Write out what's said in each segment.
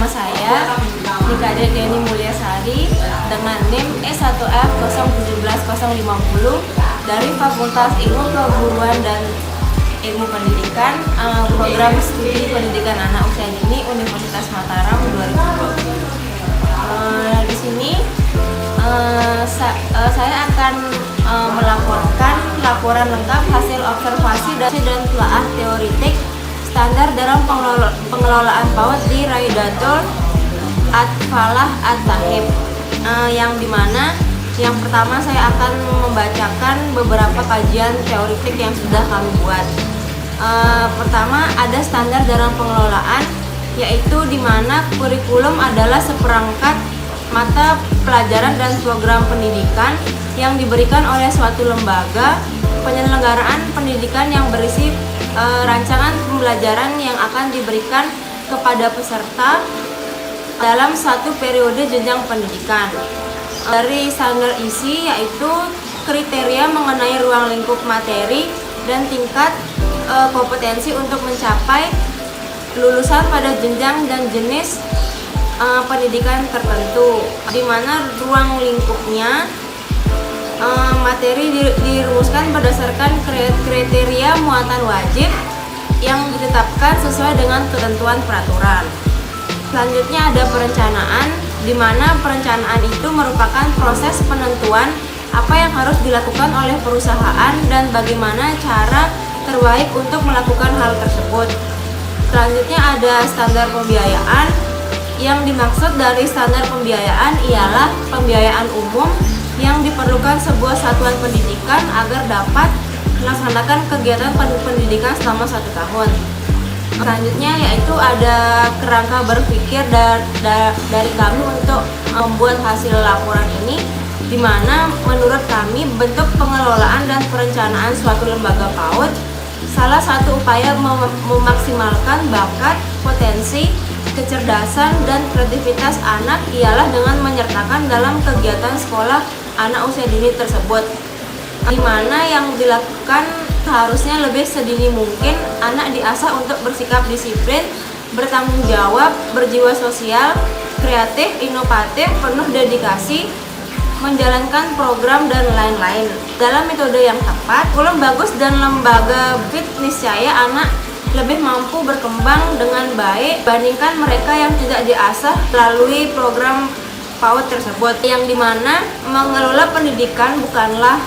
Nama saya Nikade Deni Mulyasari dengan NIM E1F017050 dari Fakultas Ilmu Keguruan dan Ilmu Pendidikan, program studi pendidikan anak usia dini Universitas Mataram 2020. Di sini saya akan melaporkan laporan lengkap hasil observasi dan telaah teoritik standar dalam pengelolaan PAUD di Raidatul Atfalah At-Tahib, yang dimana yang pertama saya akan membacakan beberapa kajian teoritik yang sudah kami buat. Pertama, ada standar dalam pengelolaan, yaitu di mana kurikulum adalah seperangkat mata pelajaran dan program pendidikan yang diberikan oleh suatu lembaga penyelenggaraan pendidikan yang berisi rancangan pembelajaran yang akan diberikan kepada peserta dalam satu periode jenjang pendidikan. Dari standar isi yaitu kriteria mengenai ruang lingkup materi dan tingkat kompetensi untuk mencapai lulusan pada jenjang dan jenis pendidikan tertentu, di mana ruang lingkupnya materi dirumuskan berdasarkan kriteria muatan wajib yang ditetapkan sesuai dengan ketentuan peraturan. Selanjutnya ada perencanaan, di mana perencanaan itu merupakan proses penentuan apa yang harus dilakukan oleh perusahaan dan bagaimana cara terbaik untuk melakukan hal tersebut. Selanjutnya ada standar pembiayaan. Yang dimaksud dari standar pembiayaan ialah pembiayaan umum yang diperlukan sebuah satuan pendidikan agar dapat melaksanakan kegiatan pendidikan selama 1 tahun. Selanjutnya yaitu ada kerangka berpikir dari kami untuk membuat hasil laporan ini, di mana menurut kami bentuk pengelolaan dan perencanaan suatu lembaga PAUD salah satu upaya memaksimalkan bakat, potensi, kecerdasan, dan kreativitas anak ialah dengan menyertakan dalam kegiatan sekolah anak usia dini tersebut, di mana yang dilakukan harusnya lebih sedini mungkin anak diasah untuk bersikap disiplin, bertanggung jawab, berjiwa sosial, kreatif, inovatif, penuh dedikasi, menjalankan program, dan lain-lain. Dalam metode yang tepat, kurikulum bagus dan lembaga fit niscaya anak lebih mampu berkembang dengan baik dibandingkan mereka yang tidak diasah melalui program PAUD tersebut, yang dimana mengelola pendidikan bukanlah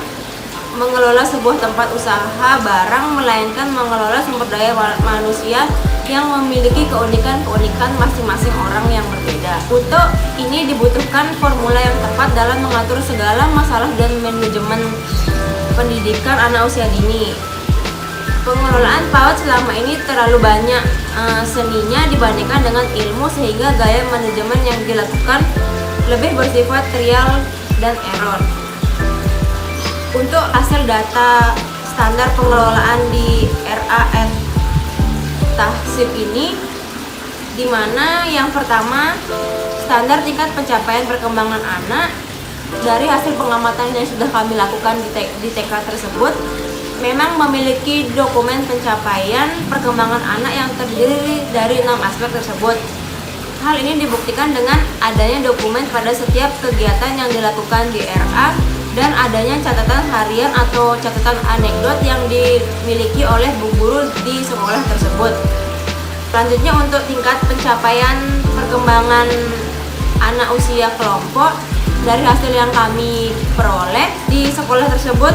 mengelola sebuah tempat usaha barang, melainkan mengelola sumber daya manusia yang memiliki keunikan masing-masing orang yang berbeda. Untuk ini dibutuhkan formula yang tepat dalam mengatur segala masalah dan manajemen pendidikan anak usia dini. Pengelolaan PAUD selama ini terlalu banyak seninya dibandingkan dengan ilmu, sehingga gaya manajemen yang dilakukan lebih bersifat trial dan error. Untuk hasil data standar pengelolaan di RAN Tahsib ini, di mana yang pertama standar tingkat pencapaian perkembangan anak dari hasil pengamatan yang sudah kami lakukan di TK tersebut memang memiliki dokumen pencapaian perkembangan anak yang terdiri dari 6 aspek tersebut. Hal ini dibuktikan dengan adanya dokumen pada setiap kegiatan yang dilakukan di RA dan adanya catatan harian atau catatan anekdot yang dimiliki oleh bu guru di sekolah tersebut. Selanjutnya untuk tingkat pencapaian perkembangan anak usia kelompok, dari hasil yang kami peroleh di sekolah tersebut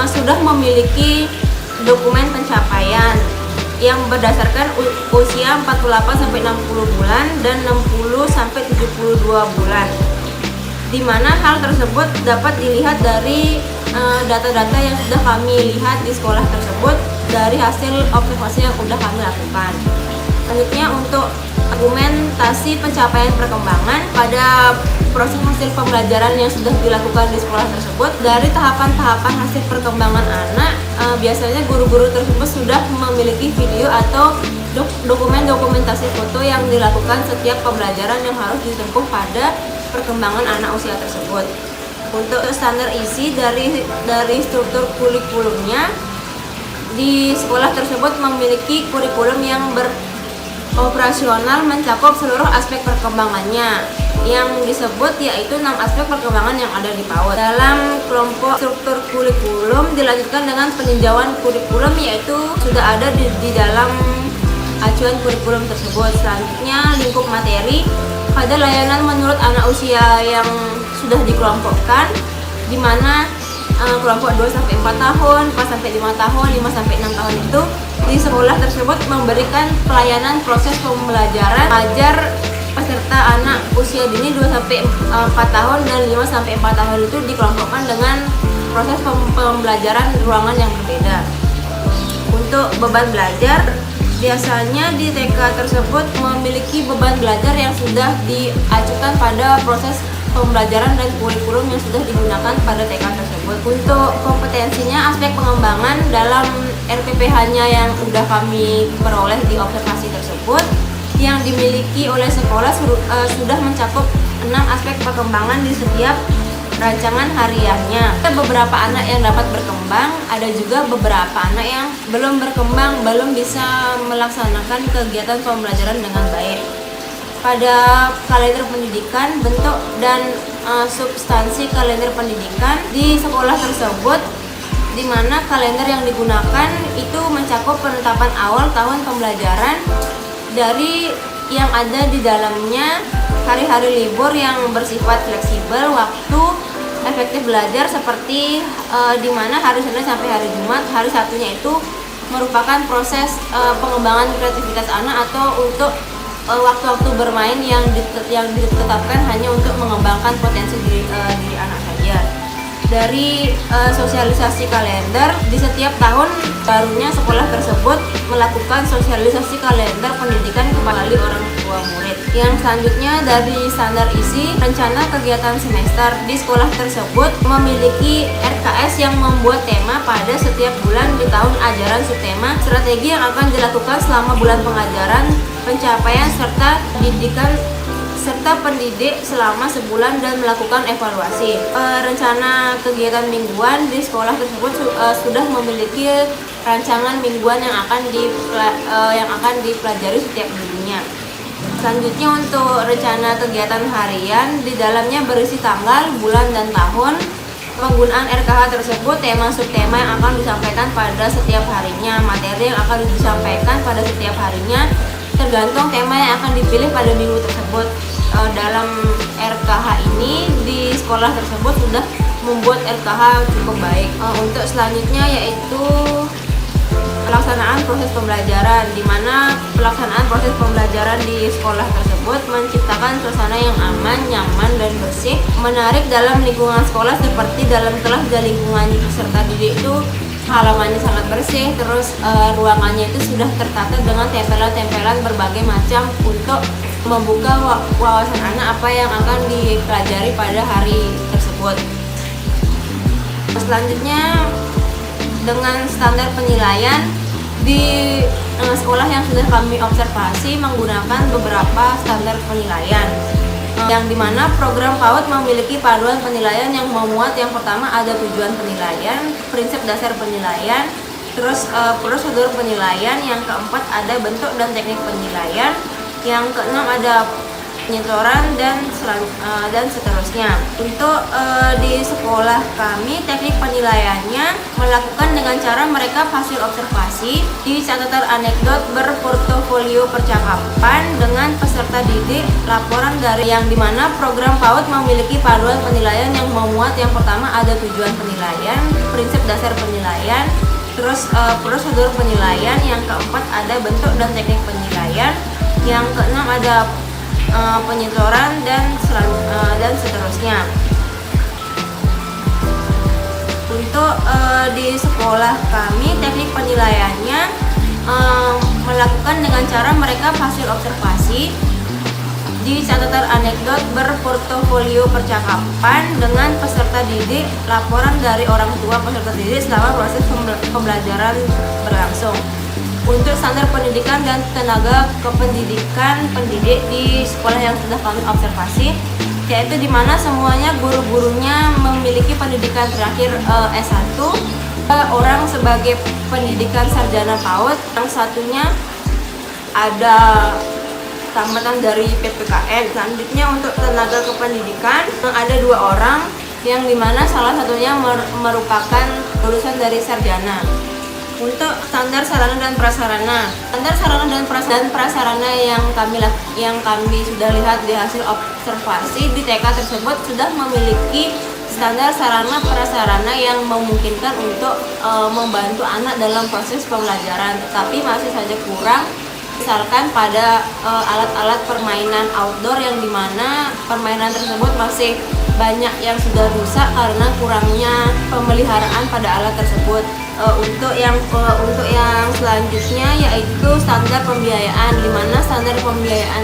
sudah memiliki dokumen pencapaian yang berdasarkan usia 48-60 bulan dan 60-72 bulan, di mana hal tersebut dapat dilihat dari data-data yang sudah kami lihat di sekolah tersebut dari hasil observasi yang sudah kami lakukan. Selanjutnya untuk argumentasi pencapaian perkembangan pada proses hasil pembelajaran yang sudah dilakukan di sekolah tersebut, dari tahapan-tahapan hasil perkembangan anak, biasanya guru-guru tersebut sudah memiliki video atau dokumentasi foto yang dilakukan setiap pembelajaran yang harus ditempuh pada perkembangan anak usia tersebut. Untuk standar isi dari struktur kurikulumnya, di sekolah tersebut memiliki kurikulum yang Operasional mencakup seluruh aspek perkembangannya, yang disebut yaitu 6 aspek perkembangan yang ada di PAUD. Dalam kelompok struktur kurikulum dilanjutkan dengan peninjauan kurikulum, yaitu sudah ada di dalam acuan kurikulum tersebut. Selanjutnya lingkup materi, ada layanan menurut anak usia yang sudah dikelompokkan, di mana kelompok 2-4 tahun, 4-5 tahun, 5-6 tahun itu di sekolah tersebut memberikan pelayanan proses pembelajaran ajar peserta anak usia dini 2-4 tahun dan 5-4 tahun itu dikelompokkan dengan proses pembelajaran ruangan yang berbeda. Untuk beban belajar, biasanya di TK tersebut memiliki beban belajar yang sudah diacukan pada proses pembelajaran dan kurikulum yang sudah digunakan pada TK tersebut. Untuk kompetensinya, aspek pengembangan dalam RPPH-nya yang sudah kami peroleh di observasi tersebut yang dimiliki oleh sekolah sudah mencakup 6 aspek perkembangan di setiap rancangan hariannya. Ada beberapa anak yang dapat berkembang, ada juga beberapa anak yang belum berkembang, belum bisa melaksanakan kegiatan pembelajaran dengan baik. Pada kalender pendidikan, bentuk dan substansi kalender pendidikan di sekolah tersebut, di mana kalender yang digunakan itu mencakup penetapan awal tahun pembelajaran dari yang ada di dalamnya hari-hari libur yang bersifat fleksibel, waktu efektif belajar seperti di mana hari Senin sampai hari Jumat, hari Sabtunya itu merupakan proses pengembangan kreativitas anak atau untuk waktu-waktu bermain yang ditetapkan hanya untuk mengembangkan potensi diri anak saja. Dari sosialisasi kalender, di setiap tahun barunya sekolah tersebut melakukan sosialisasi kalender pendidikan kepada orang tua murid. Yang selanjutnya dari standar isi rencana kegiatan semester, di sekolah tersebut memiliki RKS yang membuat tema pada setiap bulan di tahun ajaran subtema, strategi yang akan dilakukan selama bulan pengajaran, pencapaian serta didikan serta pendidik selama sebulan dan melakukan evaluasi. Rencana kegiatan mingguan di sekolah tersebut sudah memiliki rancangan mingguan yang akan dipelajari setiap minggunya. Selanjutnya untuk rencana kegiatan harian, di dalamnya berisi tanggal, bulan, dan tahun. Penggunaan RKH tersebut, tema subtema yang akan disampaikan pada setiap harinya, materi yang akan disampaikan pada setiap harinya, tergantung tema yang akan dipilih pada minggu tersebut. Dalam RKH ini di sekolah tersebut sudah membuat RKH cukup baik. Untuk selanjutnya yaitu pelaksanaan proses pembelajaran, di mana pelaksanaan proses pembelajaran di sekolah tersebut menciptakan suasana yang aman, nyaman, dan bersih, menarik dalam lingkungan sekolah seperti dalam kelas dan lingkungan peserta didik itu halamannya sangat bersih, terus ruangannya itu sudah tertata dengan tempelan-tempelan berbagai macam untuk membuka wawasan anak apa yang akan dipelajari pada hari tersebut. Selanjutnya dengan standar penilaian di sekolah yang sudah kami observasi menggunakan beberapa standar penilaian, yang dimana program PAUD memiliki panduan penilaian yang memuat yang pertama ada tujuan penilaian, prinsip dasar penilaian, terus prosedur penilaian, yang keempat ada bentuk dan teknik penilaian, yang keenam ada penyetoran dan seterusnya. Untuk di sekolah kami teknik penilaiannya melakukan dengan cara mereka hasil observasi di catatan anekdot berportofolio percakapan dengan peserta didik, laporan dari yang dimana program PAUD memiliki panduan penilaian yang memuat yang pertama ada tujuan penilaian, prinsip dasar penilaian, terus prosedur penilaian, yang keempat ada bentuk dan teknik penilaian, yang keenam ada penyetoran dan seterusnya. Untuk di sekolah kami teknik penilaiannya melakukan dengan cara mereka hasil observasi di catatan anekdot berportofolio percakapan dengan peserta didik, laporan dari orang tua peserta didik selama proses pembelajaran berlangsung. Untuk standar pendidikan dan tenaga kependidikan pendidik di sekolah yang sudah kami observasi, yaitu di mana semuanya guru-gurunya memiliki pendidikan terakhir S1, orang sebagai pendidikan sarjana PAUD, yang satunya ada tamatan dari PPKN. Selanjutnya untuk tenaga kependidikan ada 2 orang, yang dimana salah satunya merupakan lulusan dari sarjana. Untuk standar sarana dan prasarana, yang kami sudah lihat di hasil observasi di TK tersebut sudah memiliki standar sarana prasarana yang memungkinkan untuk membantu anak dalam proses pembelajaran, tetapi masih saja kurang, misalkan pada alat-alat permainan outdoor, yang dimana permainan tersebut masih banyak yang sudah rusak karena kurangnya pemeliharaan pada alat tersebut. Untuk yang selanjutnya yaitu standar pembiayaan, di mana standar pembiayaan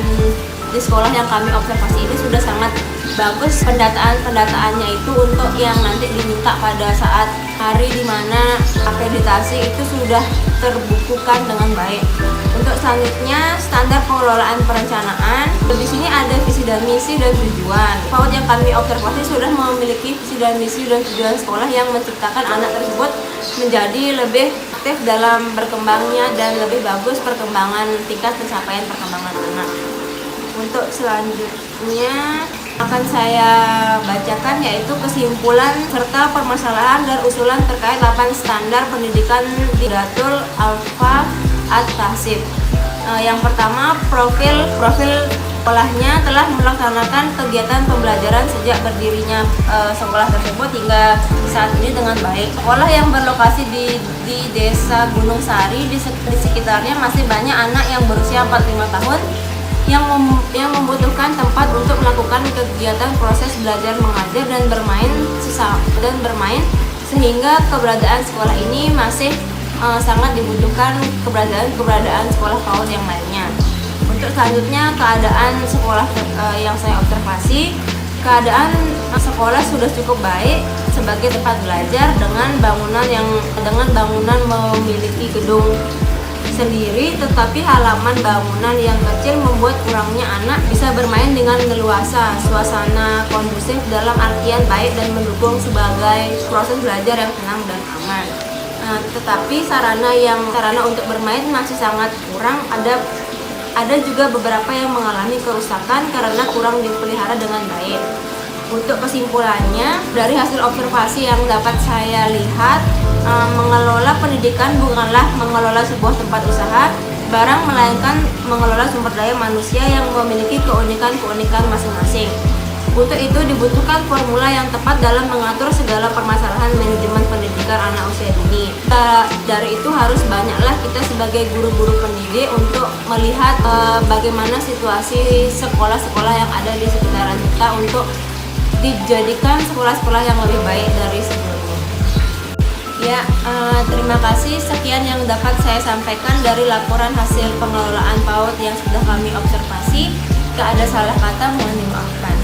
di sekolah yang kami observasi ini sudah sangat bagus. Pendataannya itu untuk yang nanti diminta pada saat hari di mana akreditasi itu sudah terbukukan dengan baik. Untuk selanjutnya standar pengelolaan perencanaan, di sini ada visi dan misi dan tujuan. PAUD yang kami observasi sudah memiliki visi dan misi dan tujuan sekolah yang menciptakan anak tersebut menjadi lebih aktif dalam berkembangnya dan lebih bagus perkembangan tingkat pencapaian perkembangan anak. Untuk selanjutnya akan saya bacakan yaitu kesimpulan serta permasalahan dan usulan terkait 8 standar pendidikan di Datul Alfa At-Tahsib. Yang pertama, profil sekolahnya telah melaksanakan kegiatan pembelajaran sejak berdirinya sekolah tersebut hingga saat ini dengan baik. Sekolah yang berlokasi di Desa Gunung Sari, di sekitarnya masih banyak anak yang berusia 45 tahun yang membutuhkan tempat untuk melakukan kegiatan proses belajar mengajar dan bermain, sehingga keberadaan sekolah ini masih sangat dibutuhkan keberadaan sekolah PAUD yang lainnya. Untuk selanjutnya keadaan sekolah yang saya observasi, keadaan sekolah sudah cukup baik sebagai tempat belajar dengan bangunan memiliki gedung sendiri, tetapi halaman bangunan yang kecil membuat kurangnya anak bisa bermain dengan leluasa. Suasana kondusif dalam artian baik dan mendukung sebagai proses belajar yang tenang dan aman. Tetapi sarana untuk bermain masih sangat kurang. Ada juga beberapa yang mengalami kerusakan karena kurang dipelihara dengan baik. Untuk kesimpulannya, dari hasil observasi yang dapat saya lihat, mengelola pendidikan bukanlah mengelola sebuah tempat usaha barang, melainkan mengelola sumber daya manusia yang memiliki keunikan masing-masing. Untuk itu dibutuhkan formula yang tepat dalam mengatur segala permasalahan manajemen pendidikan anak usia dini. Dari itu harus banyaklah kita sebagai guru-guru pendidik untuk melihat bagaimana situasi sekolah-sekolah yang ada di sekitaran kita untuk dijadikan sekolah-sekolah yang lebih baik dari sebelumnya. Ya, terima kasih. Sekian yang dapat saya sampaikan dari laporan hasil pengelolaan PAUD yang sudah kami observasi. Jika ada salah kata, mohon dimaafkan.